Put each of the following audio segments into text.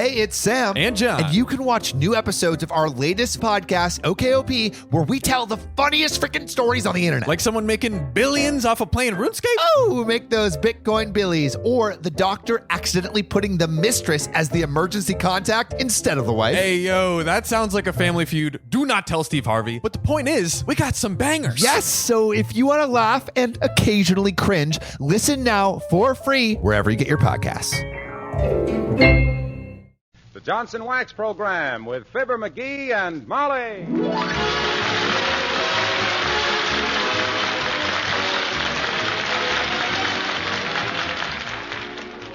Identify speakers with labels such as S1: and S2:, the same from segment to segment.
S1: Hey, it's Sam.
S2: And John.
S1: And you can watch new episodes of our latest podcast, OKOP, where we tell the funniest freaking stories on the internet.
S2: Like someone making billions off of playing RuneScape?
S1: Oh, make those Bitcoin billies. Or the doctor accidentally putting the mistress as the emergency contact instead of the wife.
S2: Hey, yo, that sounds like a family feud. Do not tell Steve Harvey. But the point is, we got some bangers.
S1: Yes, so if you want to laugh and occasionally cringe, listen now for free wherever you get your podcasts.
S3: The Johnson Wax Program with Fibber, McGee, and Molly.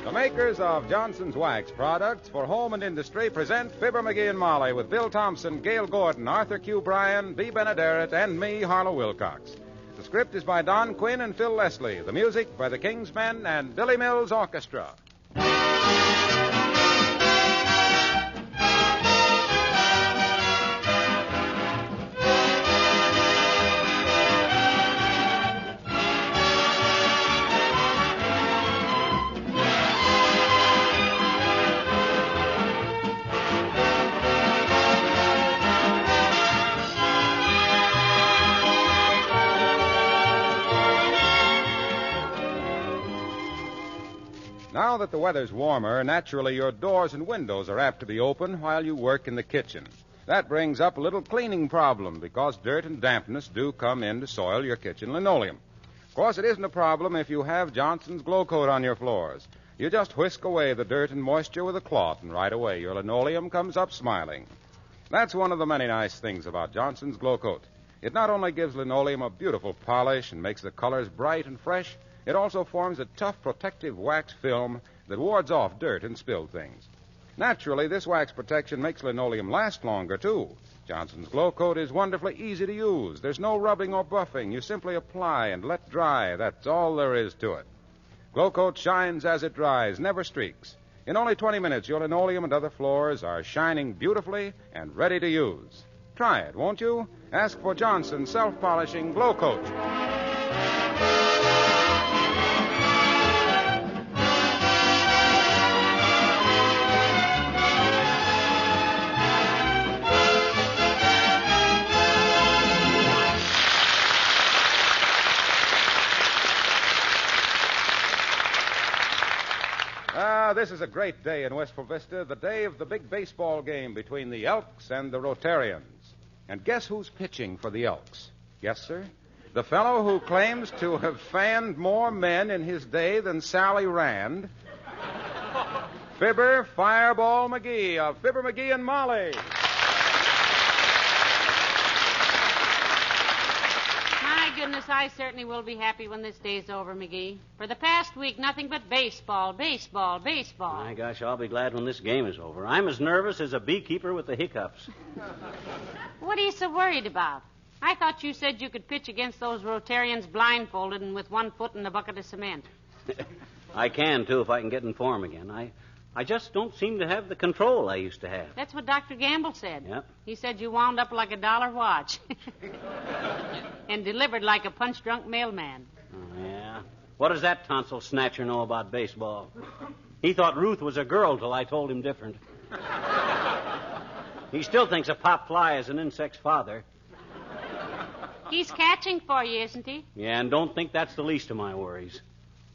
S3: The makers of Johnson's Wax products for home and industry present Fibber, McGee, and Molly with Bill Thompson, Gail Gordon, Arthur Q. Bryan, B. Benaderet, and me, Harlow Wilcox. The script is by Don Quinn and Phil Leslie. The music by the King's Men and Billy Mills Orchestra. Now that the weather's warmer, naturally your doors and windows are apt to be open while you work in the kitchen. That brings up a little cleaning problem because dirt and dampness do come in to soil your kitchen linoleum. Of course, it isn't a problem if you have Johnson's Glow Coat on your floors. You just whisk away the dirt and moisture with a cloth, and right away your linoleum comes up smiling. That's one of the many nice things about Johnson's Glow Coat. It not only gives linoleum a beautiful polish and makes the colors bright and fresh, it also forms a tough protective wax film that wards off dirt and spilled things. Naturally, this wax protection makes linoleum last longer, too. Johnson's Glow Coat is wonderfully easy to use. There's no rubbing or buffing. You simply apply and let dry. That's all there is to it. Glow Coat shines as it dries, never streaks. In only 20 minutes, your linoleum and other floors are shining beautifully and ready to use. Try it, won't you? Ask for Johnson's self-polishing Glow Coat. This is a great day in Westford Vista, the day of the big baseball game between the Elks and the Rotarians. And guess who's pitching for the Elks? Yes, sir? The fellow who claims to have fanned more men in his day than Sally Rand. Fibber Fireball McGee of Fibber, McGee, and Molly.
S4: My goodness, I certainly will be happy when this day's over, McGee. For the past week, nothing but baseball, baseball, baseball.
S5: My gosh, I'll be glad when this game is over. I'm as nervous as a beekeeper with the hiccups.
S4: What are you so worried about? I thought you said you could pitch against those Rotarians blindfolded and with one foot in a bucket of cement.
S5: I can, too, if I can get in form again. I just don't seem to have the control I used to have.
S4: That's what Dr. Gamble said.
S5: Yep.
S4: He said you wound up like a dollar watch and delivered like a punch-drunk mailman.
S5: Oh, yeah. What does that tonsil snatcher know about baseball? He thought Ruth was a girl till I told him different. He still thinks a pop fly is an insect's father.
S4: He's catching for you, isn't he?
S5: Yeah, and don't think that's the least of my worries.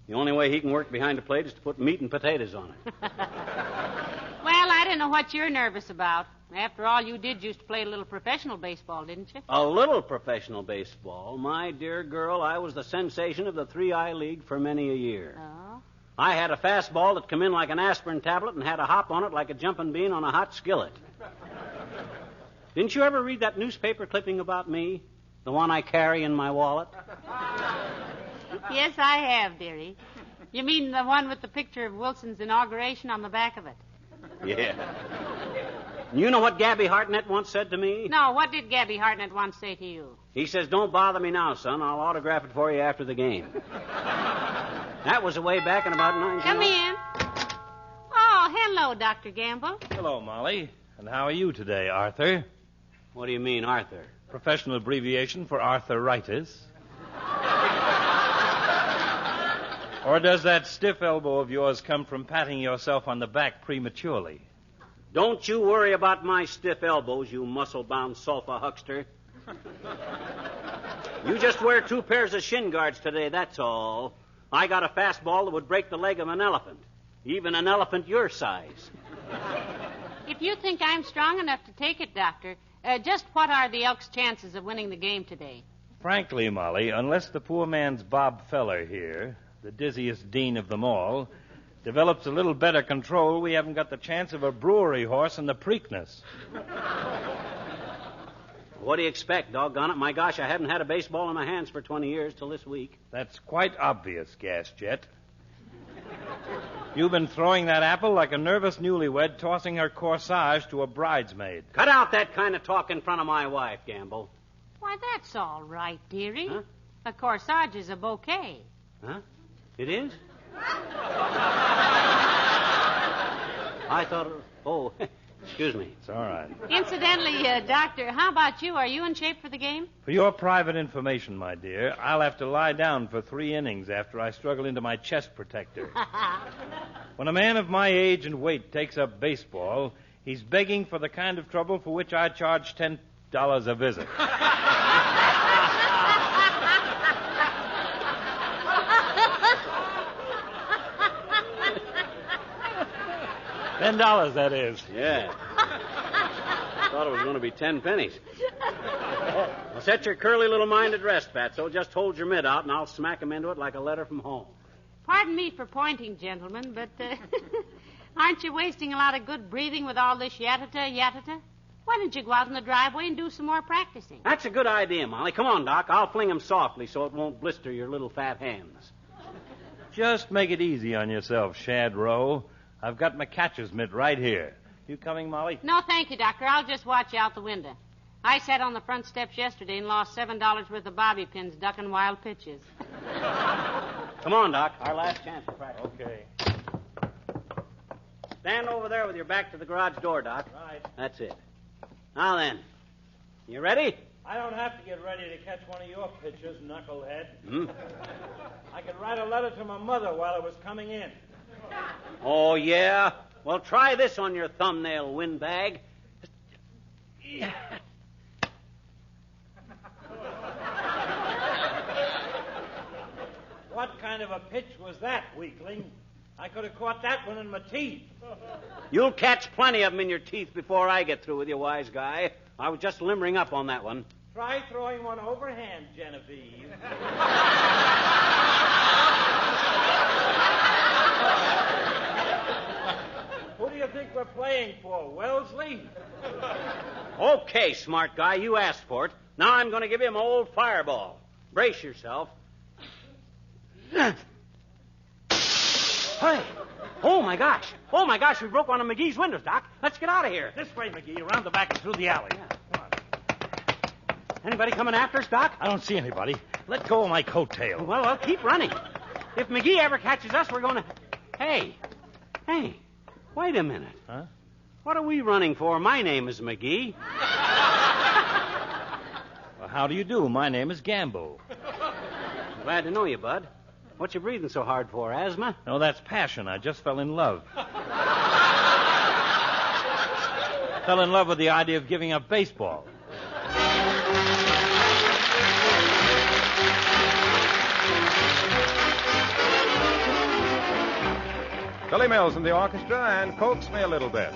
S5: The only way he can work behind a plate is to put meat and potatoes on it.
S4: Well, I don't know what you're nervous about. After all, you did used to play a little professional baseball, didn't you?
S5: A little professional baseball? My dear girl, I was the sensation of the 3I League for many a year.
S4: Oh?
S5: I had a fastball that come in like an aspirin tablet and had a hop on it like a jumping bean on a hot skillet. Didn't you ever read that newspaper clipping about me? The one I carry in my wallet?
S4: Yes, I have, dearie. You mean the one with the picture of Wilson's inauguration on the back of it?
S5: Yeah. You know what Gabby Hartnett once said to me?
S4: No, what did Gabby Hartnett once say to you?
S5: He says, "Don't bother me now, son. I'll autograph it for you after the game." That was way back in about 19...
S4: Come in. Oh, hello, Dr. Gamble.
S6: Hello, Molly. And how are you today, Arthur?
S5: What do you mean, Arthur?
S6: Professional abbreviation for arthritis. Or does that stiff elbow of yours come from patting yourself on the back prematurely?
S5: Don't you worry about my stiff elbows, you muscle-bound sulfa huckster. You just wear 2 pairs of shin guards today, that's all. I got a fastball that would break the leg of an elephant, even an elephant your size.
S4: If you think I'm strong enough to take it, Doctor, just what are the Elks' chances of winning the game today?
S6: Frankly, Molly, unless the poor man's Bob Feller here, the dizziest dean of them all, develops a little better control, we haven't got the chance of a brewery horse in the Preakness.
S5: What do you expect, doggone it? My gosh, I haven't had a baseball in my hands for 20 years till this week.
S6: That's quite obvious, Gas Jet. You've been throwing that apple like a nervous newlywed tossing her corsage to a bridesmaid.
S5: Cut out that kind of talk in front of my wife, Gamble.
S4: Why, that's all right, dearie.
S5: Huh?
S4: A corsage is a bouquet.
S5: Huh? It is? I thought... Oh, excuse me.
S6: It's all right.
S4: Incidentally, Doctor, how about you? Are you in shape for the game?
S6: For your private information, my dear, I'll have to lie down for 3 innings after I struggle into my chest protector. When a man of my age and weight takes up baseball, he's begging for the kind of trouble for which I charge $10 a visit. $10, that is.
S5: Yeah. Thought it was going to be 10 pennies. Well, set your curly little mind at rest, Fatso. Just hold your mitt out, and I'll smack him into it like a letter from home.
S4: Pardon me for pointing, gentlemen, but aren't you wasting a lot of good breathing with all this yattata? Why don't you go out in the driveway and do some more practicing?
S5: That's a good idea, Molly. Come on, Doc. I'll fling him softly so it won't blister your little fat hands.
S6: Just make it easy on yourself, Shad Rowe. I've got my catcher's mitt right here. You coming, Molly?
S4: No, thank you, Doctor. I'll just watch you out the window. I sat on the front steps yesterday and lost $7 worth of bobby pins ducking wild pitches.
S5: Come on, Doc. Our last chance to practice.
S6: Okay.
S5: Stand over there with your back to the garage door, Doc.
S6: Right.
S5: That's it. Now then, you ready?
S6: I don't have to get ready to catch one of your pitches, knucklehead. I could write a letter to my mother while I was coming in.
S5: Oh, yeah? Well, try this on your thumbnail, windbag.
S6: What kind of a pitch was that, weakling? I could have caught that one in my teeth.
S5: You'll catch plenty of them in your teeth before I get through with you, wise guy. I was just limbering up on that one.
S6: Try throwing one overhand, Genevieve. Who do you think we're playing for, Wellesley?
S5: Okay, smart guy, you asked for it. Now I'm going to give you my old fireball. Brace yourself. Hey! Oh, my gosh, we broke one of McGee's windows, Doc. Let's get out of here.
S6: This way, McGee, around the back and through the alley.
S5: Yeah. Come on. Anybody coming after us, Doc?
S6: I don't see anybody. Let go of my coattail.
S5: Well, keep running. If McGee ever catches us, we're going to... Hey, wait a minute.
S6: Huh?
S5: What are we running for? My name is McGee.
S6: Well, how do you do? My name is Gamble.
S5: Glad to know you, Bud. What you breathing so hard for, asthma?
S6: No, that's passion. I just fell in love. Fell in love with the idea of giving up baseball.
S3: Billy Mills in the orchestra, and coax me a little bit.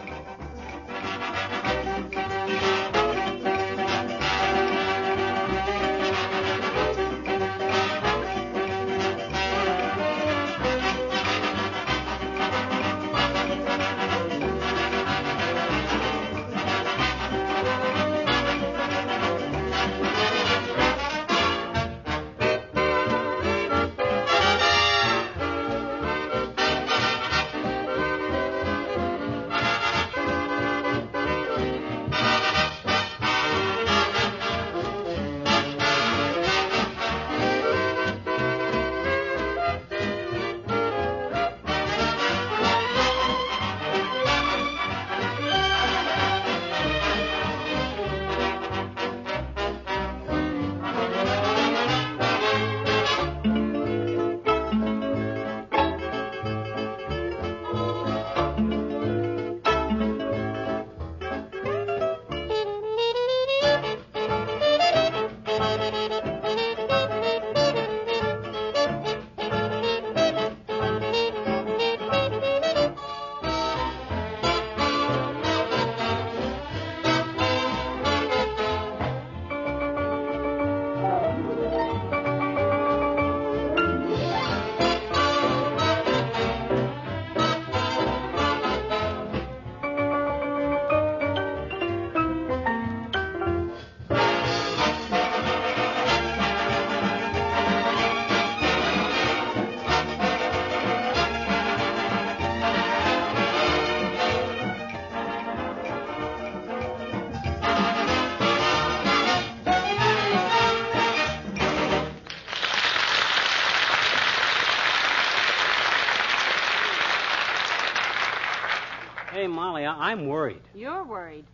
S5: I'm worried.
S4: You're worried.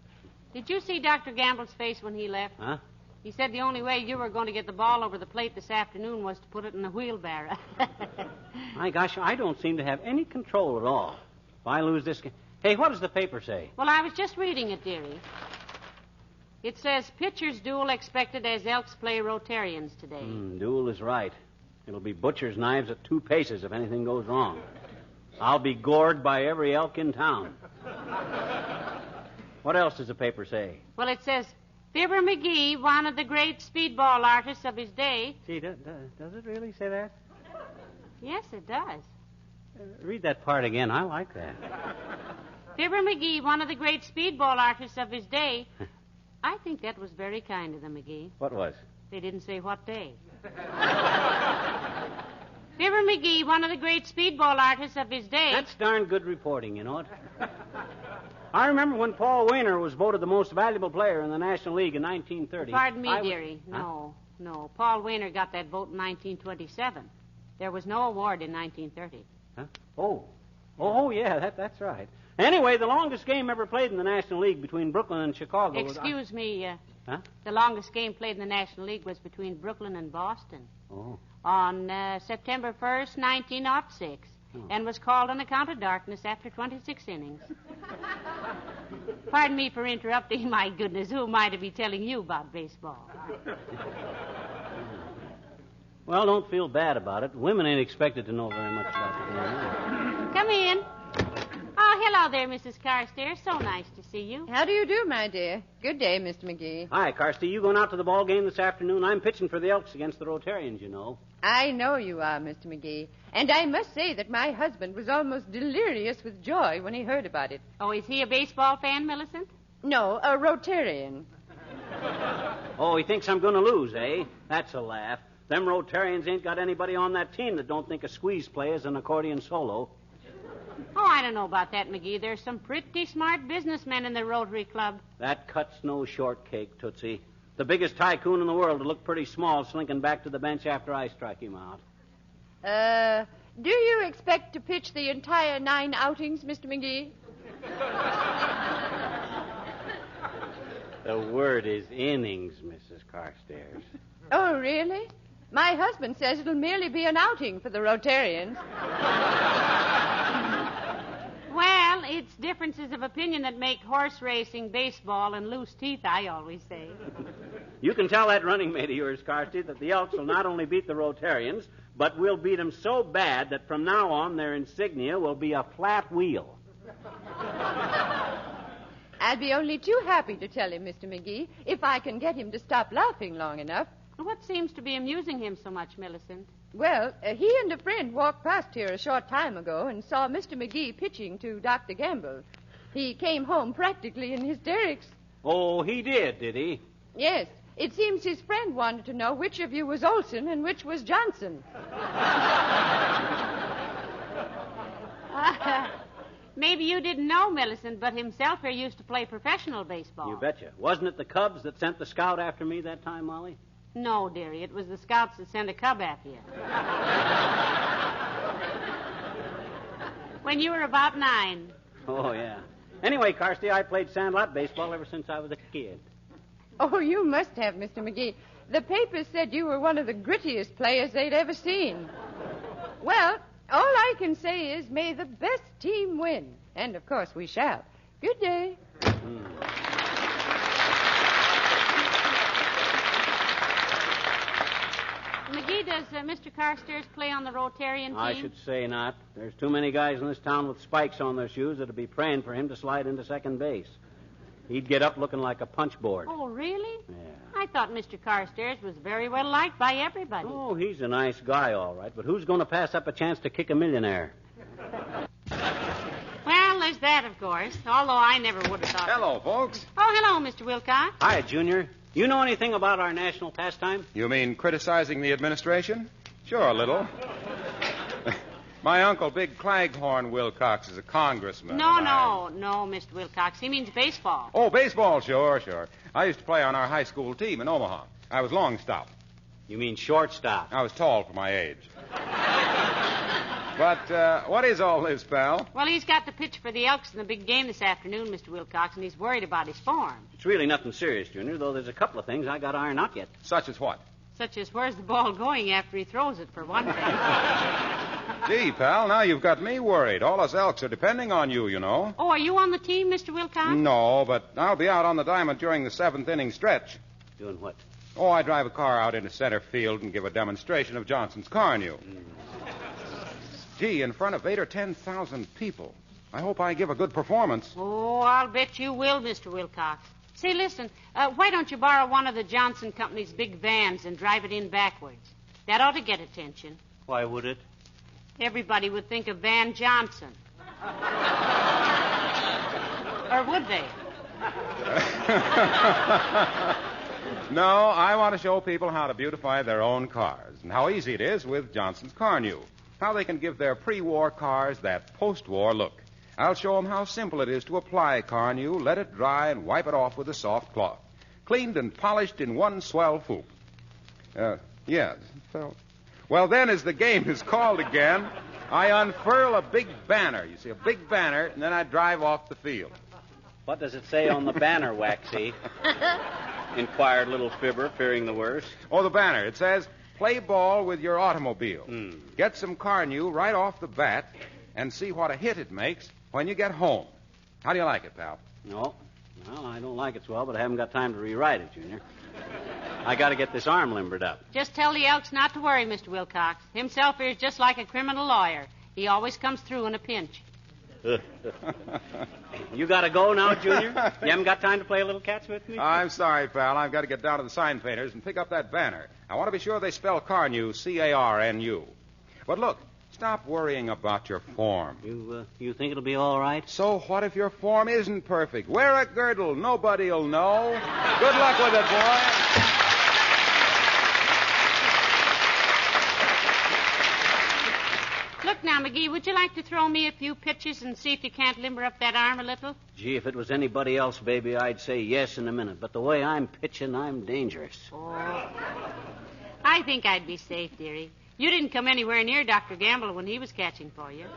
S4: Did you see Dr. Gamble's face when he left?
S5: Huh?
S4: He said the only way you were going to get the ball over the plate this afternoon was to put it in the wheelbarrow.
S5: My gosh, I don't seem to have any control at all. If I lose this game... Hey, what does the paper say?
S4: Well, I was just reading it, dearie. It says, pitcher's duel expected as Elks play Rotarians today.
S5: Duel is right. It'll be butcher's knives at 2 paces if anything goes wrong. I'll be gored by every elk in town. What else does the paper say?
S4: Well, it says, Fibber McGee, one of the great speedball artists of his day.
S5: Gee, does it really say that?
S4: Yes, it does.
S5: Read that part again. I like that.
S4: Fibber McGee, one of the great speedball artists of his day. I think that was very kind of them, McGee.
S5: What was?
S4: They didn't say what day. Fibber McGee, one of the great speedball artists of his day.
S5: That's darn good reporting, you know it. I remember when Paul Wainer was voted the most valuable player in the National League in 1930.
S4: Pardon me, dearie. No. Paul Wainer got that vote in 1927. There was no award in 1930.
S5: Huh? Oh, yeah, that's right. Anyway, the longest game ever played in the National League between Brooklyn and Chicago was...
S4: Excuse me.
S5: Huh?
S4: The longest game played in the National League was between Brooklyn and Boston.
S5: Oh.
S4: On September 1st, 1906. And was called on account of darkness after 26 innings. Pardon me for interrupting. My goodness, who am I to be telling you about baseball?
S5: Well, don't feel bad about it. Women ain't expected to know very much about the game.
S4: Come in. Oh, hello there, Mrs. Carstairs. So nice to see you.
S7: How do you do, my dear? Good day, Mr. McGee.
S5: Hi, Carsty. You going out to the ball game this afternoon? I'm pitching for the Elks against the Rotarians, you know.
S7: I know you are, Mr. McGee. And I must say that my husband was almost delirious with joy when he heard about it.
S4: Oh, is he a baseball fan, Millicent?
S7: No, a Rotarian.
S5: Oh, he thinks I'm going to lose, eh? That's a laugh. Them Rotarians ain't got anybody on that team that don't think a squeeze play is an accordion solo.
S4: Oh, I don't know about that, McGee. There's some pretty smart businessmen in the Rotary Club.
S5: That cuts no shortcake, Tootsie. The biggest tycoon in the world will look pretty small slinking back to the bench after I strike him out.
S7: Do you expect to pitch the entire 9 outings, Mr. McGee?
S5: The word is innings, Mrs. Carstairs.
S7: Oh, really? My husband says it'll merely be an outing for the Rotarians.
S4: Well, it's differences of opinion that make horse racing, baseball, and loose teeth, I always say.
S5: You can tell that running mate of yours, Carsty, that the Elks will not only beat the Rotarians, but we'll beat them so bad that from now on their insignia will be a flat wheel.
S7: I'll be only too happy to tell him, Mr. McGee, if I can get him to stop laughing long enough.
S4: What seems to be amusing him so much, Millicent?
S7: Well, he and a friend walked past here a short time ago and saw Mr. McGee pitching to Dr. Gamble. He came home practically in hysterics.
S5: Oh, he did he?
S7: Yes. It seems his friend wanted to know which of you was Olson and which was Johnson.
S4: Maybe you didn't know, Millicent, but himself here used to play professional baseball.
S5: You betcha. Wasn't it the Cubs that sent the scout after me that time, Molly?
S4: No, dearie. It was the scouts that sent a cub after you. When you were about 9.
S5: Oh, yeah. Anyway, Carsty, I played sandlot baseball ever since I was a kid.
S7: Oh, you must have, Mr. McGee. The papers said you were one of the grittiest players they'd ever seen. Well, all I can say is may the best team win. And, of course, we shall. Good day.
S4: McGee, does Mr. Carstairs play on the Rotarian team?
S5: I should say not. There's too many guys in this town with spikes on their shoes that'd be praying for him to slide into second base. He'd get up looking like a punch board.
S4: Oh, really?
S5: Yeah.
S4: I thought Mr. Carstairs was very well liked by everybody.
S5: Oh, he's a nice guy, all right. But who's going to pass up a chance to kick a millionaire?
S4: Well, there's that, of course, although I never would have thought...
S3: Hello, folks.
S4: Oh, hello, Mr. Wilcox.
S5: Hi, Junior. You know anything about our national pastime?
S3: You mean criticizing the administration? Sure, a little. My uncle, Big Claghorn Wilcox, is a congressman.
S4: No, Mr. Wilcox. He means baseball.
S3: Oh, baseball, sure. I used to play on our high school team in Omaha. I was long stop.
S5: You mean shortstop?
S3: I was tall for my age. But what is all this, pal?
S4: Well, he's got to pitch for the Elks in the big game this afternoon, Mr. Wilcox, and he's worried about his form.
S5: It's really nothing serious, Junior, though there's a couple of things I got to iron out yet.
S3: Such as what?
S4: Such as where's the ball going after he throws it, for one thing.
S3: Gee, pal, now you've got me worried. All us Elks are depending on you, you know.
S4: Oh, are you on the team, Mr. Wilcox?
S3: No, but I'll be out on the diamond during the 7th inning stretch.
S5: Doing what?
S3: Oh, I drive a car out into center field and give a demonstration of Johnson's car new. Gee, in front of 8,000 or 10,000 people. I hope I give a good performance.
S4: Oh, I'll bet you will, Mr. Wilcox. Say, listen, why don't you borrow one of the Johnson Company's big vans and drive it in backwards? That ought to get attention.
S5: Why would it?
S4: Everybody would think of Van Johnson. Or would they?
S3: No, I want to show people how to beautify their own cars and how easy it is with Johnson's Car New. How they can give their pre-war cars that post-war look. I'll show them how simple it is to apply Car New, let it dry, and wipe it off with a soft cloth. Cleaned and polished in one swell swoop. Yes. Well, then, as the game is called again, I unfurl a big banner. You see, a big banner, and then I drive off the field.
S5: What does it say on the banner, Waxy? Inquired little Fibber, fearing the worst.
S3: Oh, the banner. It says, play ball with your automobile. Get some Car New right off the bat and see what a hit it makes when you get home. How do you like it, pal?
S5: No. Well, I don't like it so well, but I haven't got time to rewrite it, Junior. I got to get this arm limbered up.
S4: Just tell the Elks not to worry, Mr. Wilcox. Himself is just like a criminal lawyer. He always comes through in a pinch.
S5: You got to go now, Junior? You haven't got time to play a little catch with me?
S3: I'm sorry, pal. I've got to get down to the sign painters and pick up that banner. I want to be sure they spell Car New C-A-R-N-U. But look, stop worrying about your form.
S5: You think it'll be all right?
S3: So what if your form isn't perfect? Wear a girdle. Nobody'll know. Good luck with it, boy.
S4: Look now, McGee, would you like to throw me a few pitches and see if you can't limber up that arm a little?
S5: Gee, if it was anybody else, baby, I'd say yes in a minute. But the way I'm pitching, I'm dangerous.
S4: Oh. I think I'd be safe, dearie. You didn't come anywhere near Dr. Gamble when he was catching for you.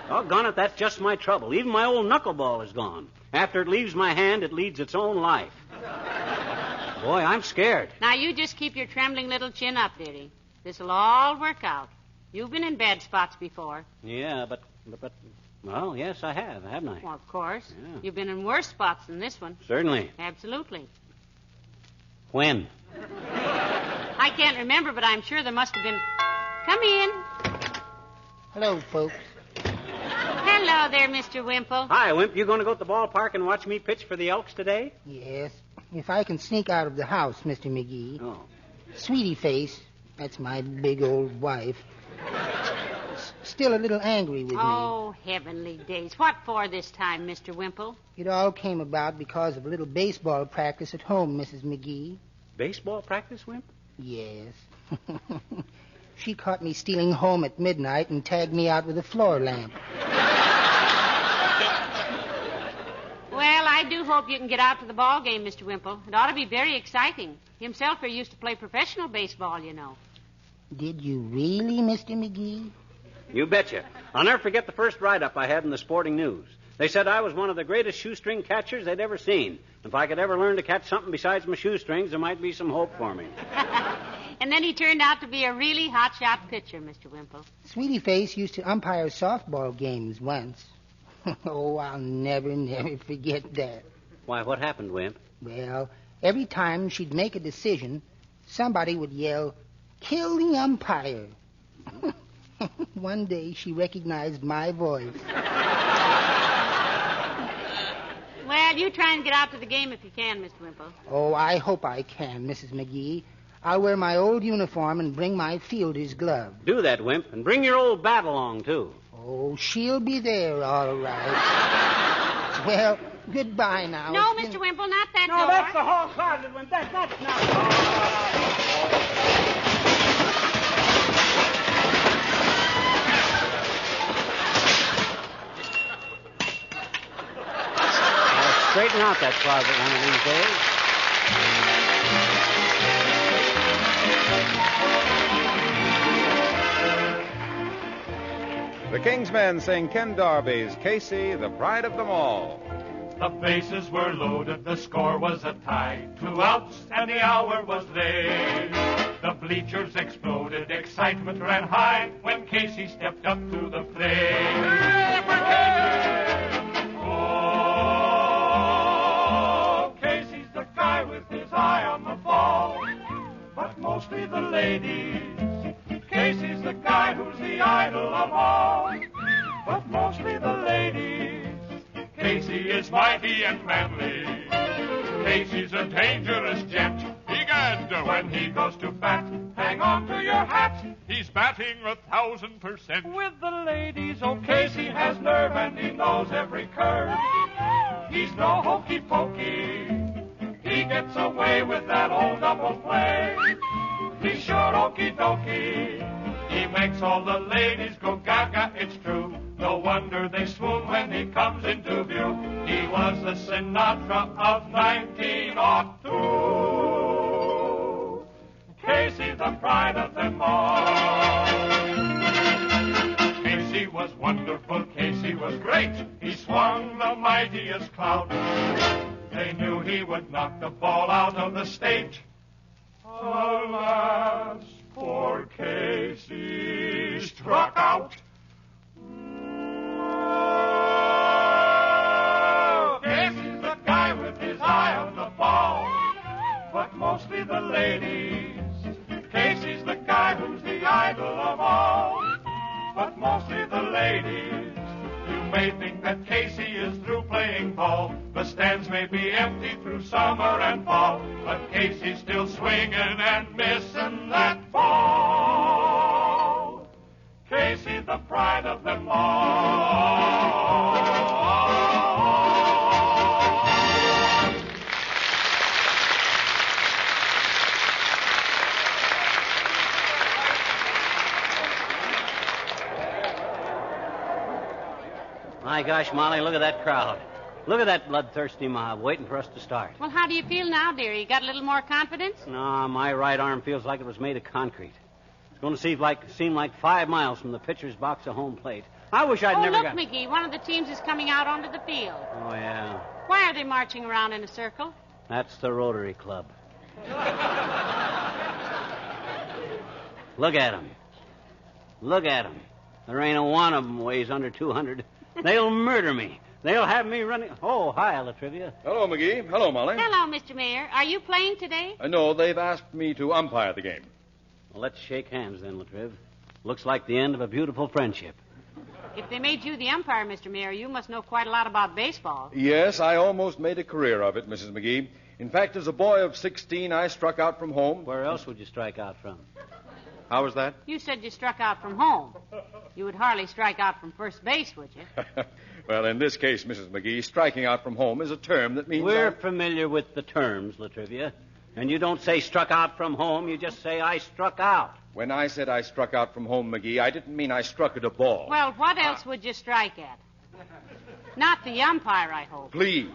S5: Doggone it, that's just my trouble. Even my old knuckleball is gone. After it leaves my hand, it leads its own life. Boy, I'm scared.
S4: Now, you just keep your trembling little chin up, dearie. This'll all work out. You've been in bad spots before.
S5: Yeah, but well, yes, I have, haven't I?
S4: Well, of course.
S5: Yeah.
S4: You've been in worse spots than this one.
S5: Certainly.
S4: Absolutely.
S5: When?
S4: I can't remember, but I'm sure there must have been... Come in.
S8: Hello, folks.
S4: Hello there, Mr. Wimple.
S5: Hi, Wimp. You going to go to the ballpark and watch me pitch for the Elks today?
S8: Yes, if I can sneak out of the house, Mr. McGee.
S5: Oh.
S8: Sweetie Face, that's my big old wife, still a little angry with me.
S4: Oh, heavenly days. What for this time, Mr. Wimple?
S8: It all came about because of a little baseball practice at home, Mrs. McGee.
S5: Baseball practice, Wimp?
S8: Yes. She caught me stealing home at midnight and tagged me out with a floor lamp.
S4: Well, I do hope you can get out to the ball game, Mr. Wimple. It ought to be very exciting. Himself here used to play professional baseball, you know.
S8: Did you really, Mr. McGee?
S5: You betcha. I'll never forget the first write-up I had in the Sporting News. They said I was one of the greatest shoestring catchers they'd ever seen. If I could ever learn to catch something besides my shoestrings, there might be some hope for me.
S4: And then he turned out to be a really hot-shot pitcher, Mr. Wimple.
S8: Sweetie Face used to umpire softball games once. Oh, I'll never forget that.
S5: Why, what happened, Wimp?
S8: Well, every time she'd make a decision, somebody would yell, "Kill the umpire." One day she recognized my voice.
S4: Well, you try and get out to the game if you can, Mr. Wimple.
S8: Oh, I hope I can, Mrs. McGee. I'll wear my old uniform and bring my fielder's glove.
S5: Do that, Wimp, and bring your old bat along, too.
S8: Oh, she'll be there, all right. Well, goodbye now.
S4: No,
S8: It's
S4: Mr.
S8: been-
S4: Wimple, not that
S5: No,
S4: door.
S5: that's the hall closet, Wimp. That's not... I'll straighten out that closet one of these days.
S3: The King's Men sing Ken Darby's Casey, the pride of them all.
S9: The bases were loaded, the score was a tie. 2 outs and the hour was late. The bleachers exploded, excitement ran high when Casey stepped up to the plate. Oh, Casey's the guy with his eye on the ball, but mostly the ladies. Casey's the guy who's the idol of all, but mostly the ladies. Casey is mighty and manly. Casey's a dangerous gent. Egad, when he goes to bat, hang on to your hat. He's batting 1,000%. With the ladies, oh, Casey has nerve and he knows every curve. He's no hokey pokey. He gets away with that old double play. He's sure okie dokie. He makes all the ladies go gaga, it's true. No wonder they swoon when he comes into view. He was the Sinatra of 1902. Casey, the pride of them all. Casey was wonderful, Casey was great. He swung the mightiest clout. They knew he would knock the ball out of the state. Alas, poor Casey struck out. Casey's the guy with his eye on the ball, but mostly the ladies. Casey's the guy who's the idol of all, but mostly the ladies. You may think that Casey is through playing ball. The stands may be empty through summer and fall, but Casey's still swinging and missing that ball. Casey, the pride of them all.
S5: My gosh, Molly, look at that crowd. Look at that bloodthirsty mob waiting for us to start.
S4: Well, how do you feel now, dear? You got a little more confidence?
S5: No, my right arm feels like it was made of concrete. It's going to seem like 5 miles from the pitcher's box to home plate. I wish I'd never
S4: look,
S5: got...
S4: McGee, one of the teams is coming out onto the field.
S5: Oh, yeah.
S4: Why are they marching around in a circle?
S5: That's the Rotary Club. Look at them. Look at them. There ain't a one of them weighs under 200. They'll murder me. They'll have me running... Oh, hi, Latrivia.
S3: Hello, McGee. Hello, Molly.
S4: Hello, Mr. Mayor. Are you playing today?
S3: No, they've asked me to umpire the game.
S5: Well, let's shake hands then, Latriv. Looks like the end of a beautiful friendship.
S4: If they made you the umpire, Mr. Mayor, you must know quite a lot about baseball.
S3: Yes, I almost made a career of it, Mrs. McGee. In fact, as a boy of 16, I struck out from home.
S5: Where else would you strike out from?
S3: How was that?
S4: You said you struck out from home. You would hardly strike out from first base, would you?
S3: Well, in this case, Mrs. McGee, striking out from home is a term that means...
S5: We're familiar with the terms, Latrivia. And you don't say struck out from home, you just say I struck out.
S3: When I said I struck out from home, McGee, I didn't mean I struck at a ball.
S4: Well, what else would you strike at? Not the umpire, I hope.
S3: Please.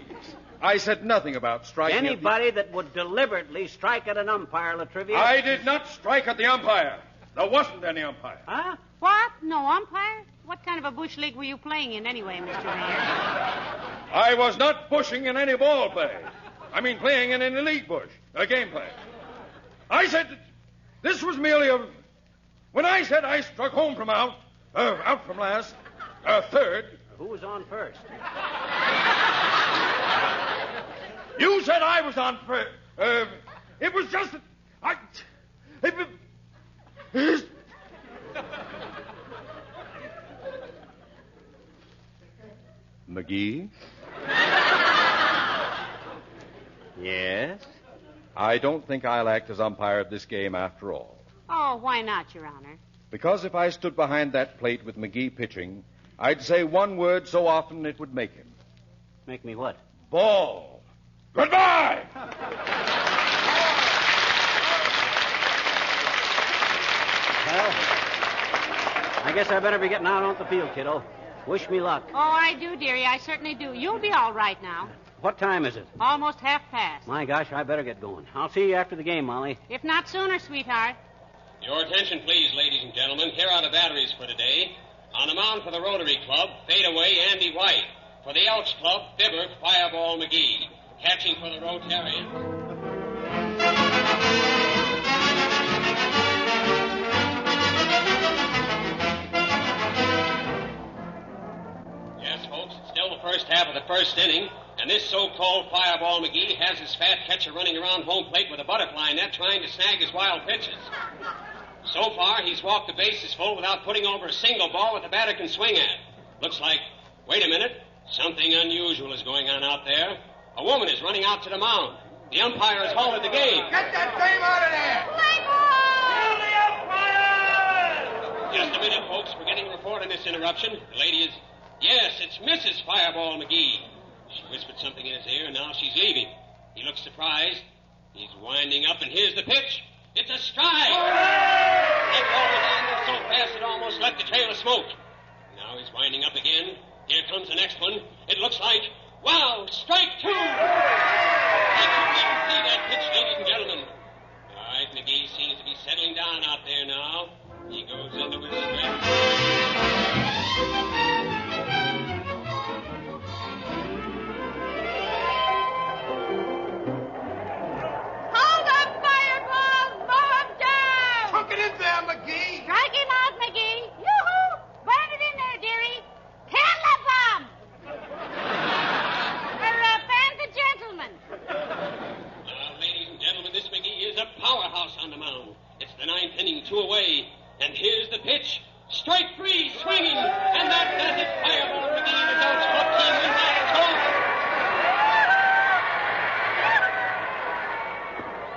S3: I said nothing about striking
S5: Anybody that would deliberately strike at an umpire, Latrivia...
S3: I did not strike at the umpire. There wasn't any umpire.
S5: Huh?
S4: What? No umpire? What kind of a bush league were you playing in anyway, Mr. Mayor?
S3: I was not bushing in any ball play. I mean playing in any league bush, a game play. I said that this was merely a... When I said I struck home from out from last, third...
S5: Who was on first?
S3: You said I was on first. It was just that McGee?
S5: Yes?
S3: I don't think I'll act as umpire of this game after all.
S4: Oh, why not, Your Honor?
S3: Because if I stood behind that plate with McGee pitching, I'd say one word so often it would make him.
S5: Make me what?
S3: Ball. Goodbye!
S5: Well, I guess I better be getting out on the field, kiddo. Wish me luck.
S4: Oh, I do, dearie. I certainly do. You'll be all right now.
S5: What time is it?
S4: Almost 1:30.
S5: My gosh, I better get going. I'll see you after the game, Molly.
S4: If not sooner, sweetheart.
S10: Your attention, please, ladies and gentlemen. Here are the batteries for today. On the mound for the Rotary Club, fadeaway Andy White. For the Elks Club, Fibber, Fireball McGee. Catching for the Rotarians. Yes, folks, it's still the first half of the first inning, and this so-called Fireball McGee has his fat catcher running around home plate with a butterfly net trying to snag his wild pitches. So far, he's walked the bases full without putting over a single ball that the batter can swing at. Looks like, wait a minute, something unusual is going on out there. A woman is running out to the mound. The umpire has halted the game.
S9: Get that dame out of there!
S4: Play ball!
S9: Kill the umpire!
S10: Just a minute, folks. We're getting a report on this interruption. The lady is... Yes, it's Mrs. Fireball McGee. She whispered something in his ear, and now she's leaving. He looks surprised. He's winding up, and here's the pitch. It's a strike! That ball was on there so fast it almost left a trail of smoke. Now he's winding up again. Here comes the next one. It looks like... Wow! Strike two! I couldn't even see that pitch, ladies and gentlemen. All right, McGee seems to be settling down out there now. He goes into his stretch.
S4: Hold up, Fireball! Mow him down!
S9: Hook it in there, McGee!
S4: Strike him out, McGee! Yoo-hoo! Burn it in there, dearie! Telephone! Fans and gentlemen.
S10: Ladies and gentlemen, this McGee is a powerhouse on the mound. It's the ninth inning, 2 away. And here's the pitch. Strike three, swinging. And that does it. Fireball McGee and his Elks Club team win by a score.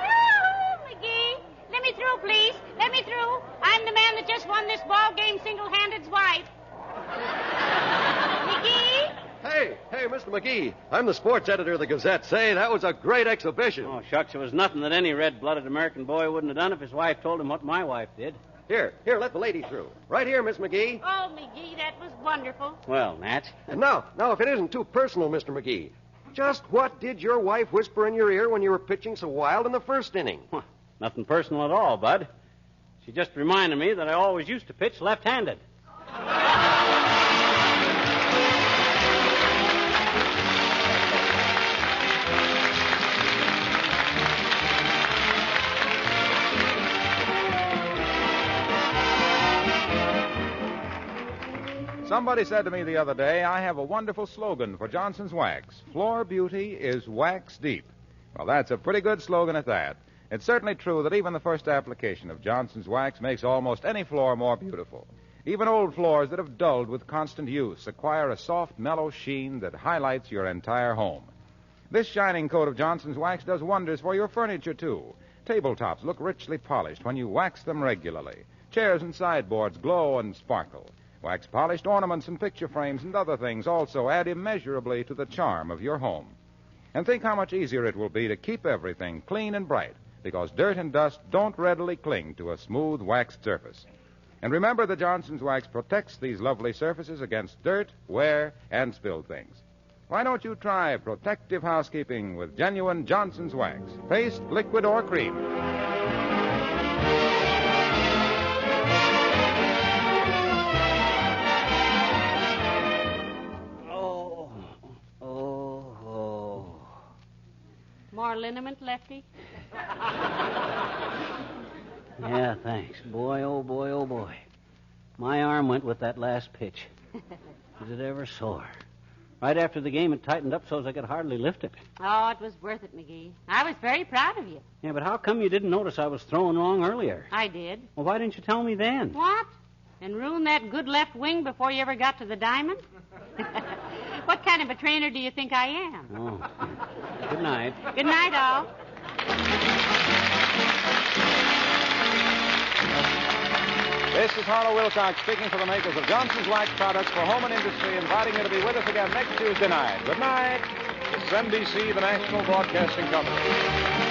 S4: Yoo-hoo, McGee. Let me through, please. Let me through. I'm the man that just won this ball game single-handed's wife. McGee?
S11: Hey, Mr. McGee. I'm the sports editor of the Gazette. Say, that was a great exhibition.
S5: Oh, shucks, it was nothing that any red-blooded American boy wouldn't have done if his wife told him what my wife did.
S11: Here, let the lady through. Right here, Miss McGee.
S4: Oh, McGee, that was wonderful.
S5: Well, Nat.
S11: And now, if it isn't too personal, Mr. McGee, just what did your wife whisper in your ear when you were pitching so wild in the first inning?
S5: Huh, nothing personal at all, Bud. She just reminded me that I always used to pitch left-handed.
S3: Somebody said to me the other day, I have a wonderful slogan for Johnson's Wax. Floor beauty is wax deep. Well, that's a pretty good slogan at that. It's certainly true that even the first application of Johnson's Wax makes almost any floor more beautiful. Even old floors that have dulled with constant use acquire a soft, mellow sheen that highlights your entire home. This shining coat of Johnson's Wax does wonders for your furniture, too. Tabletops look richly polished when you wax them regularly. Chairs and sideboards glow and sparkle. Wax-polished ornaments and picture frames and other things also add immeasurably to the charm of your home. And think how much easier it will be to keep everything clean and bright, because dirt and dust don't readily cling to a smooth waxed surface. And remember that Johnson's Wax protects these lovely surfaces against dirt, wear, and spilled things. Why don't you try protective housekeeping with genuine Johnson's Wax, paste, liquid, or cream?
S4: More liniment, Lefty?
S5: Yeah, thanks. Boy, oh boy, oh boy. My arm went with that last pitch. Was it ever sore? Right after the game, it tightened up so I could hardly lift it.
S4: Oh, it was worth it, McGee. I was very proud of you.
S5: Yeah, but how come you didn't notice I was throwing wrong earlier?
S4: I did.
S5: Well, why didn't you tell me then?
S4: What? And ruin that good left wing before you ever got to the diamond? What kind of a trainer do you think I am?
S5: Oh. Good night.
S4: Good night, all.
S3: This is Harlow Wilcox speaking for the makers of Johnson's Wax products for home and industry, inviting you to be with us again next Tuesday night. Good night. This is NBC, the National Broadcasting Company.